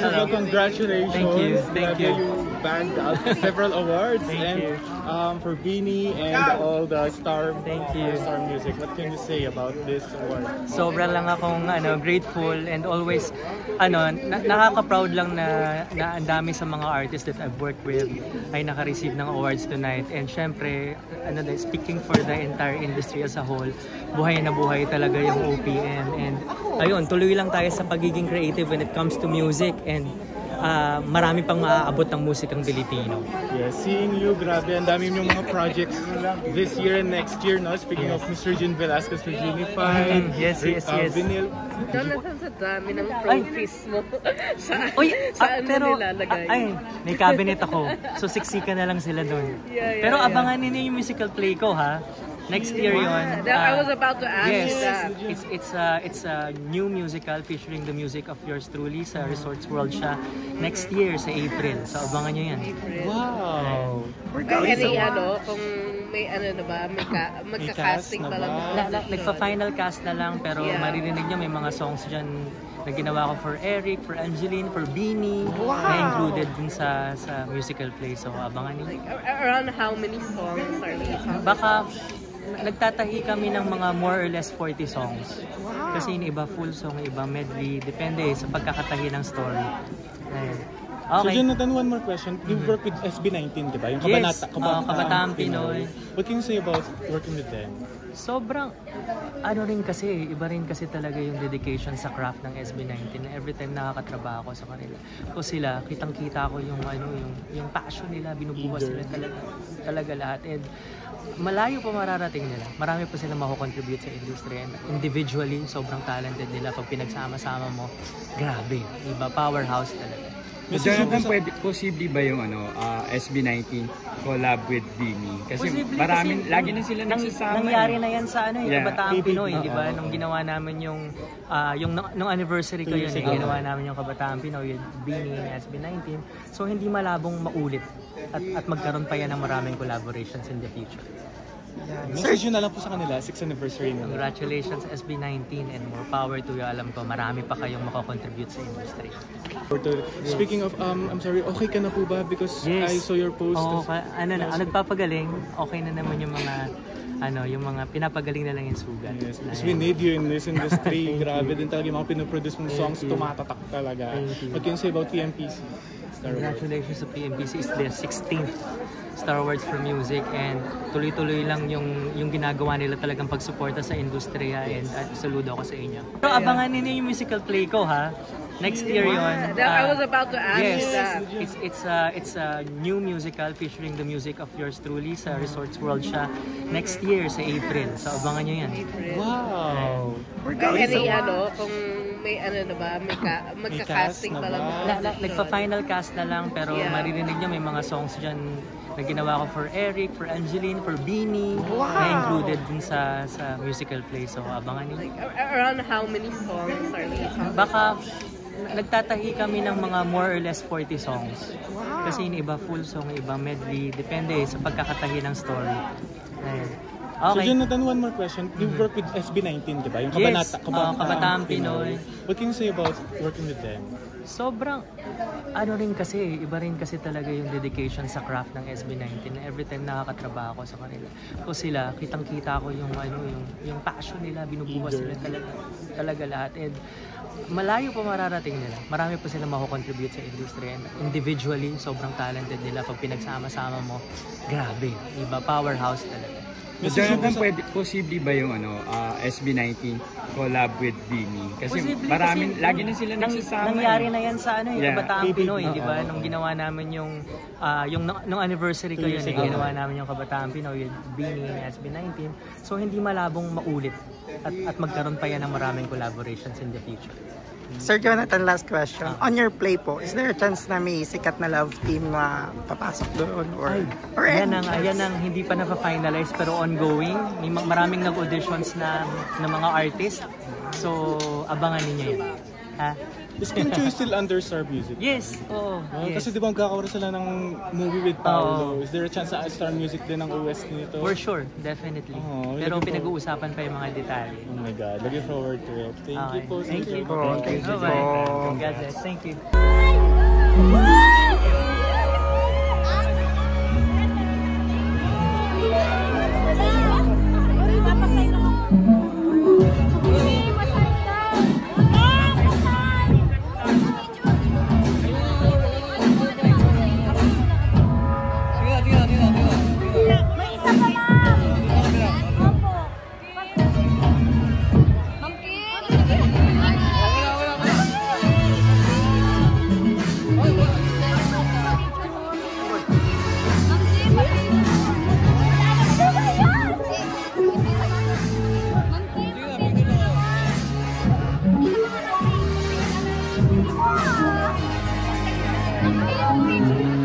First of all, congratulations. Thank you. Thank you. You bagged several awards. Thank you. For Beanie and all the Star Music. What can you say about this award? Sobra lang akong grateful and always nakaka-proud lang na ang dami sa mga artists that I've worked with ay naka-receive ng awards tonight. And syempre, speaking for the entire industry as a whole, buhay na buhay talaga yung OPM. And ayun, tuloy lang tayo sa pagiging creative when it comes to music, and marami pang maaabot ng musikang Pilipino. Yeah, seeing you, grabe, ang dami yung mga projects this year and next year, no? Speaking of Mr. Jin Velasquez for Genified, yes. Vinyl. Jonathan, sa dami ng trophies mo. Saan pero, nilalagay? May cabinet ako. So siksika na lang sila doon. Pero abangan ninyo yung musical play ko, ha? Next year yun. I was about to ask you that. It's a new musical featuring the music of yours truly sa Resorts World siya. Next year sa April. So abangan nyo yan. Wow! Kung may magka-casting pa lang. Nagpa-final cast na lang, pero maririnig nyo may mga songs dyan na ginawa ko for Eric, for Angeline, for Beanie, na included din sa musical play. So abangan nyo. Around how many songs are these? Baka nagtatahi kami ng mga more or less 40 songs. Kasi yung iba full song, yung iba medley. Depende sa pagkakatahi ng story. Ayun. Okay. So Jonathan, one more question. You work with SB19, di ba? Yung Kabataan Pinoy. What can you say about working with them? Sobrang, iba rin kasi talaga yung dedication sa craft ng SB19. Every time nakakatrabaho ko sa kanila. Kung sila, kitang-kita ko yung passion nila, binubuwas sila talaga lahat. And malayo pa mararating nila. Marami pa sila mako-contribute sa industry. And individually, sobrang talented nila. Pag pinagsama-sama mo, grabe. Iba, powerhouse talaga. Jonathan, posible ba yung SB19 collab with Beanie? Kasi lagi na sila nagsasama. Nangyari na yan sa Kabataan Pinoy, di ba? Nung ginawa namin yung anniversary ko yun, ginawa namin yung Kabataan Pinoy, yung Beanie and SB19. So hindi malabong maulit at magkaroon pa yan ng maraming collaborations in the future. Message yun na lang po sa kanila, 6th anniversary nila. Congratulations SB19 and more power to you. Alam ko, marami pa kayong makakontribute sa industry. Speaking of, I'm sorry, okay ka na po ba? Because I saw your post. Nagpapagaling. Okay na naman yung mga pinapagaling na lang yung sugat. Yes, because we need you in this industry. Grabe din talaga yung mga pinoproduce mong songs, tumatatak talaga. What can you say about PMPC? Congratulations sa PMPC. It's their 16th Star Awards for Music, and tuloy-tuloy lang yung ginagawa nila talagang pagsuporta sa industriya, and saludo ako sa inyo. Pero abangan ninyo yung musical play ko, ha? Next year yun. I was about to ask you that. It's a new musical featuring the music of yours truly sa Resorts World siya. Next year sa April. So abangan nyo yan. Wow! Kung may magka-casting pa lang. Nagpa-final cast na lang, pero maririnig nyo may mga songs dyan na ginawa ko for Eric, for Angeline, for Beanie, na included din sa musical play. So abangan nyo. Around how many songs are these? Baka nagtatahi kami ng mga more or less 40 songs. Kasi yung iba full song, yung iba medley. Depende sa pagkakatahi ng story. Ayun. Okay. So Jonathan, one more question. You work with SB19, di ba? Yung Kabataan Pinoy. What can you say about working with them? Sobrang, iba rin kasi talaga yung dedication sa craft ng SB19. Every time nakakatrabaho ko sa kanila. Kung sila, kitang-kita ko yung passion nila, binubuwas sila talaga lahat. And malayo pa mararating nila. Marami pa sila mako-contribute sa industry. And individually, sobrang talented nila. Pag pinagsama-sama mo, grabe. Iba, powerhouse talaga. Jonathan, posible ba yung SB19 collab with Beanie? Kasi lagi na sila nagsasama. Nangyari na yan sa Kabataan Pinoy, di ba? Nung ginawa namin yung anniversary ko yun, ginawa namin yung Kabataan Pinoy, yung Beanie and SB19. So hindi malabong maulit at magkaroon pa yan ng maraming collaborations in the future. Sir Jonathan, last question. On your play po, is there a chance na may sikat na love team na papasok doon? Yan ang hindi pa na-finalize pero ongoing. May maraming nag-auditions na mga artist. So, abangan ninyo yan. Ha? Is Kim Chiu still under Star Music? Yes, oo. Yes. Kasi di ba magkakaroon sila ng movie with Paolo? Is there a chance na Star Music din ang OST nito? For sure, definitely. Pero pinag-uusapan pa yung mga detalye. Oh my God, looking forward to it. Thank you po. Thank you. Thank you po. God bless. Thank you. Thank you.